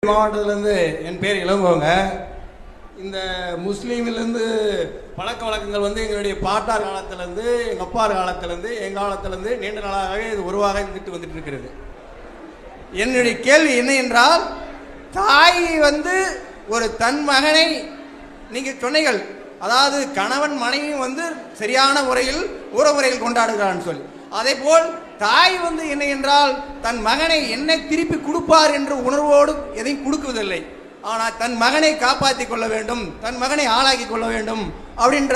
மாவட்டத்திலேருந்து என் பேர் இளங்கோங்க. இந்த முஸ்லீமிலேருந்து பழக்க வழக்கங்கள் எங்களுடைய பாட்டார் காலத்திலேருந்து எங்கள் அப்பார் காலத்திலேருந்து எங்கள் காலத்திலேருந்து நீண்ட நாளாகவே இது உருவாக இருந்துட்டு வந்துட்டு இருக்கிறது. என்னுடைய கேள்வி என்ன என்றால், தாய் ஒரு தன் மகனை நீங்கள் சொன்னீர்கள், அதாவது கணவன் மனைவியும் சரியான முறையில் உறவுமுறையில் கொண்டாடுகிறான்னு சொல்லி, அதே போல் தாய் என்ன என்றால் தன் மகனை என்னை திருப்பி கொடுப்பார் என்ற உணர்வோடு எதையும் கொடுக்குவதில்லை. ஆனால் தன் மகனை காப்பாற்றி கொள்ள வேண்டும், தன் மகனை ஆளாக்கி கொள்ள வேண்டும் அப்படின்ற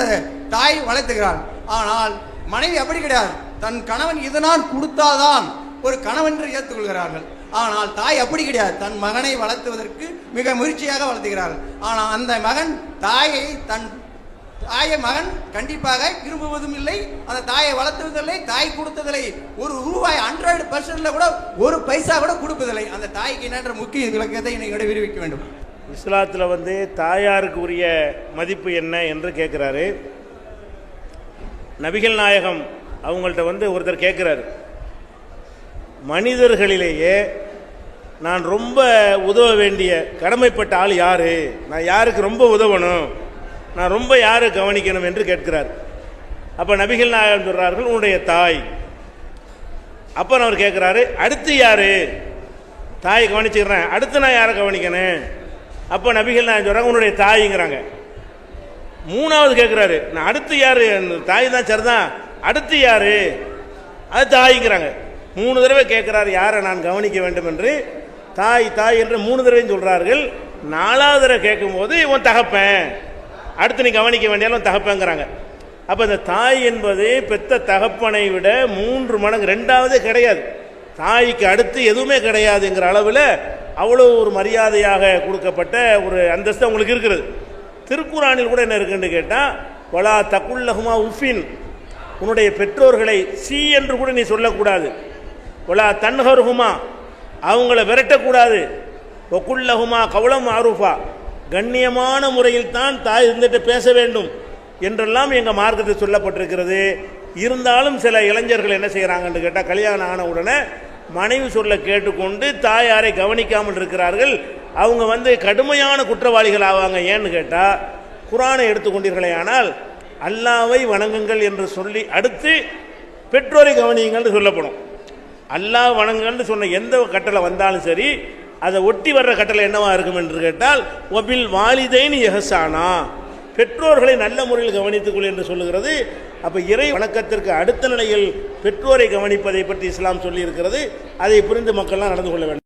தாய் வளர்த்துகிறாள். ஆனால் மனைவி அப்படி கிடையாது. தன் கணவன் இதனால் கொடுத்தாதான் ஒரு கணவன் என்று ஏற்றுக்கொள்கிறார்கள். ஆனால் தாய் அப்படி கிடையாது. தன் மகனை வளர்த்துவதற்கு மிக முயற்சியாக வளர்த்துகிறார்கள். ஆனால் அந்த மகன் தாயை மகன் கண்டிப்பாக விரும்புவதும் இல்லை, அந்த தாயை வளர்த்துவதில்லை, தாய் கொடுத்ததில்லை. ஒரு ரூபாய் 100% கூட ஒரு பைசா கூட கொடுப்பதில்லை. அந்த தாய்க்கு என்னென்ற முக்கிய விளக்கத்தை இன்னைக்கு விரிவிக்க வேண்டும். இஸ்லாத்தில் தாயாருக்கு உரிய மதிப்பு என்ன என்று கேட்குறாரு. நபிகள் நாயகம் அவங்கள்ட்ட ஒருத்தர் கேட்குறாரு, மனிதர்களிலேயே நான் ரொம்ப உதவ வேண்டிய கடமைப்பட்ட ஆள் யாரு, நான் யாருக்கு ரொம்ப உதவணும், நான் ரொம்ப யாரை கவனிக்கணும் என்று கேட்கிறார். அப்போ நபிகள் நாயகம் சொல்கிறார்கள், உன்னுடைய தாய். அப்போ அவர் கேட்குறாரு, அடுத்து யாரு? தாயை கவனிச்சுக்கிறேன், அடுத்து நான் யாரை கவனிக்கணும்? அப்போ நபிகள் நாயகம் சொல்கிறாங்க, உன்னுடைய தாய்ங்கிறாங்க. மூணாவது கேட்குறாரு, நான் அடுத்து யாரு? தாய் தான் சரிதான், அடுத்து யாரு? அது தாய்ங்கிறாங்க. 3 தடவை கேட்குறாரு யாரை நான் கவனிக்க வேண்டும் என்று. தாய் தாய் என்று 3 தடவையும் சொல்கிறார்கள். 4வது தடவை கேட்கும்போது இவன் தகப்பேன், அடுத்து நீ கவனிக்க வேண்டியாலும் தகப்பங்கிறாங்க. அப்போ இந்த தாய் என்பது பெத்த தகப்பனை விட 3 மடங்கு, 2வது கிடையாது, தாய்க்கு அடுத்து எதுவுமே கிடையாதுங்கிற அளவில் அவ்வளோ ஒரு மரியாதையாக கொடுக்கப்பட்ட ஒரு அந்தஸ்து அவங்களுக்கு இருக்கிறது. திருக்குறானில் கூட என்ன இருக்குன்னு கேட்டால், வலா தகுல்லஹுமா உஃபின், உன்னுடைய பெற்றோர்களை சி என்று கூட நீ சொல்லக்கூடாது. வலா தன்ஹர்ஹுமா, அவங்கள விரட்டக்கூடாது. வகுல்லஹுமா கவுலம் ஆரூஃபா, கண்ணியமான முறையில் தான் தாய் இருந்துட்டு பேச வேண்டும் என்றெல்லாம் எங்கள் மார்க்கத்தில் சொல்லப்பட்டிருக்கிறது. இருந்தாலும் சில இளைஞர்கள் என்ன செய்கிறாங்கன்னு கேட்டால், கல்யாணம் ஆன உடனே மனைவி சொல்ல கேட்டுக்கொண்டு தாயாரை கவனிக்காமல் இருக்கிறார்கள். அவங்க கடுமையான குற்றவாளிகள் ஆவாங்க. ஏன்னு கேட்டால், குர்ஆனை எடுத்துக்கொண்டீர்களே ஆனால் அல்லாவை வணங்குங்கள் என்று சொல்லி அடுத்து பெற்றோரை கவனியுங்கள்னு சொல்லப்படும். அல்லாஹ் வணங்குங்கள்னு சொன்ன எந்த கட்டளை வந்தாலும் சரி, அதை ஒட்டி வர்ற கட்டளை என்னவா இருக்கும் என்று கேட்டால், ஒபில் வாலிதைனி எஹசானா, பெற்றோர்களை நல்ல முறையில் கவனித்துக்கொள் என்று சொல்லுகிறது. அப்போ இறை வணக்கத்திற்கு அடுத்த நிலையில் பெற்றோரை கவனிப்பதை பற்றி இஸ்லாம் சொல்லி இருக்கிறது. அதை புரிந்து மக்கள்லாம் நடந்து கொள்ள வேண்டும்.